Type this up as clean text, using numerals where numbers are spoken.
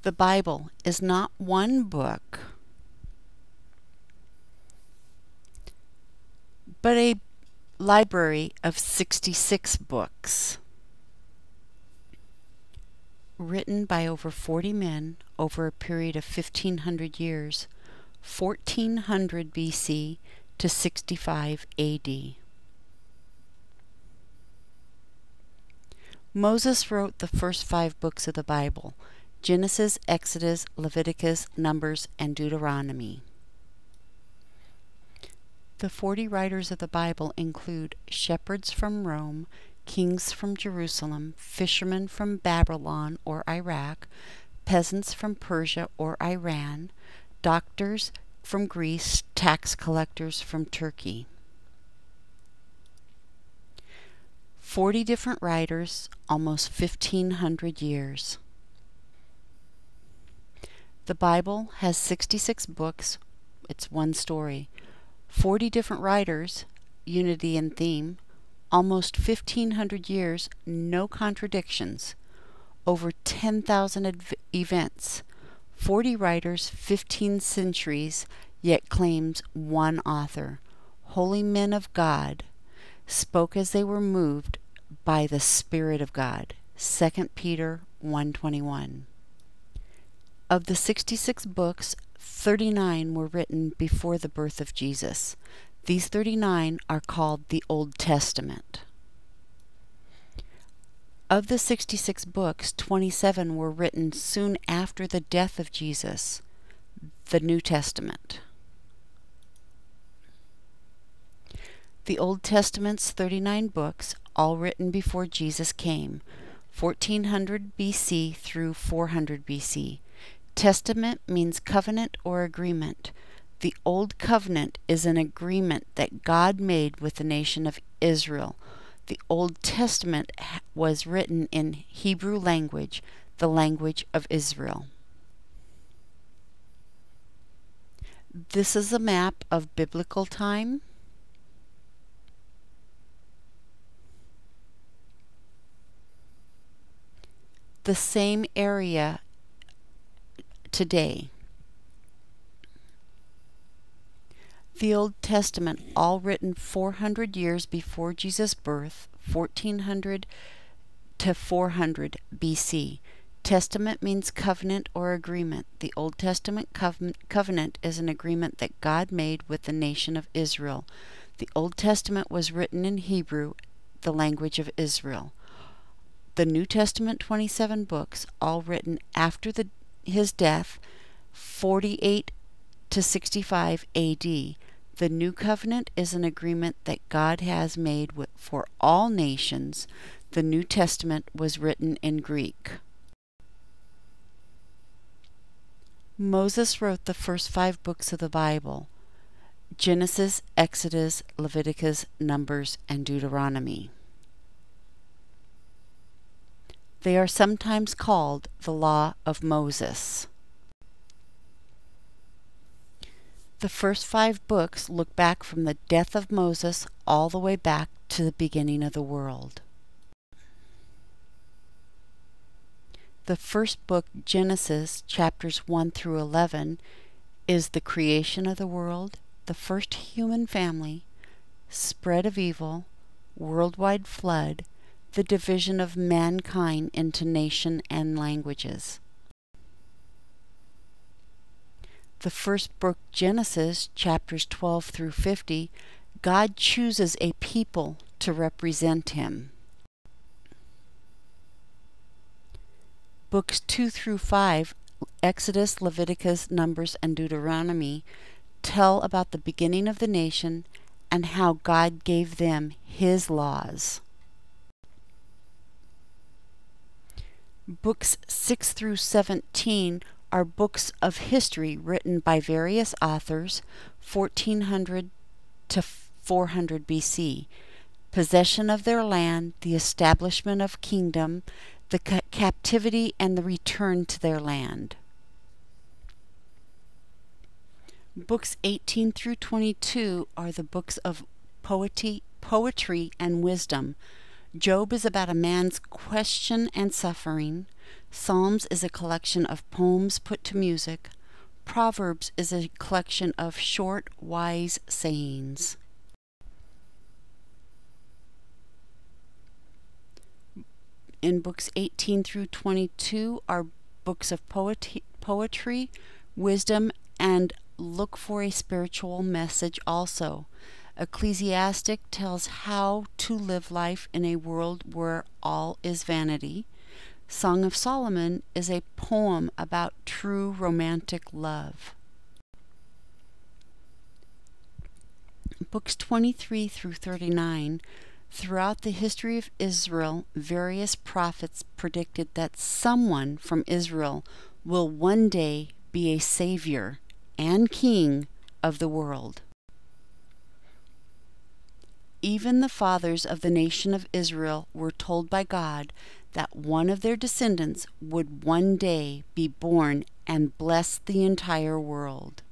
The Bible is not one book, but a library of 66 books, written by over 40 men over a period of 1,500 years, 1400 BC to 65 AD. Moses wrote the first 5 books of the Bible: Genesis, Exodus, Leviticus, Numbers, and Deuteronomy. The 40 writers of the Bible include shepherds from Rome, kings from Jerusalem, fishermen from Babylon or Iraq, peasants from Persia or Iran, doctors from Greece, tax collectors from Turkey. 40 different writers, almost 1,500 years. The Bible has 66 books. It's one story. 40 different writers, unity in theme, almost 1,500 years, no contradictions, over 10,000 events, 40 writers, 15 centuries, yet claims one author. Holy men of God spoke as they were moved by the Spirit of God. 2 Peter 1:21. Of the 66 books, 39 were written before the birth of Jesus. These 39 are called the Old Testament. Of the 66 books, 27 were written soon after the death of Jesus, the New Testament. The Old Testament's 39 books, all written before Jesus came, 1400 BC through 400 BC. Testament means covenant or agreement. The Old Covenant is an agreement that God made with the nation of Israel. The Old Testament was written in Hebrew language, the language of Israel. This is a map of biblical time. The same area today. The Old Testament, all written 400 years before Jesus' birth, 1400 to 400 BC. Testament means covenant or agreement. The Old Testament covenant is an agreement that God made with the nation of Israel. The Old Testament was written in Hebrew, the language of Israel. The New Testament, 27 books, all written after his death, 48 to 65 AD. The New Covenant is an agreement that God has made for all nations. The New Testament was written in Greek. Moses wrote the first 5 books of the Bible: Genesis, Exodus, Leviticus, Numbers, and Deuteronomy. They are sometimes called the Law of Moses. The first 5 books look back from the death of Moses all the way back to the beginning of the world. The first book, Genesis, chapters 1 through 11, is the creation of the world, the first human family, spread of evil, worldwide flood, the division of mankind into nation and languages. The first book, Genesis, chapters 12 through 50, God chooses a people to represent Him. Books 2 through 5, Exodus, Leviticus, Numbers, and Deuteronomy, tell about the beginning of the nation and how God gave them His laws. Books 6 through 17 are books of history written by various authors, 1400 to 400 BC. Possession of their land, the establishment of kingdom, the captivity, and the return to their land. Books 18 through 22 are the books of poetry and wisdom. Job is about a man's question and suffering. Psalms is a collection of poems put to music. Proverbs is a collection of short, wise sayings. In books 18 through 22 are books of poetry, wisdom, and look for a spiritual message also. Ecclesiastic tells how to live life in a world where all is vanity. Song of Solomon is a poem about true romantic love. Books 23 through 39. Throughout the history of Israel, various prophets predicted that someone from Israel will one day be a savior and king of the world. Even the fathers of the nation of Israel were told by God that one of their descendants would one day be born and bless the entire world.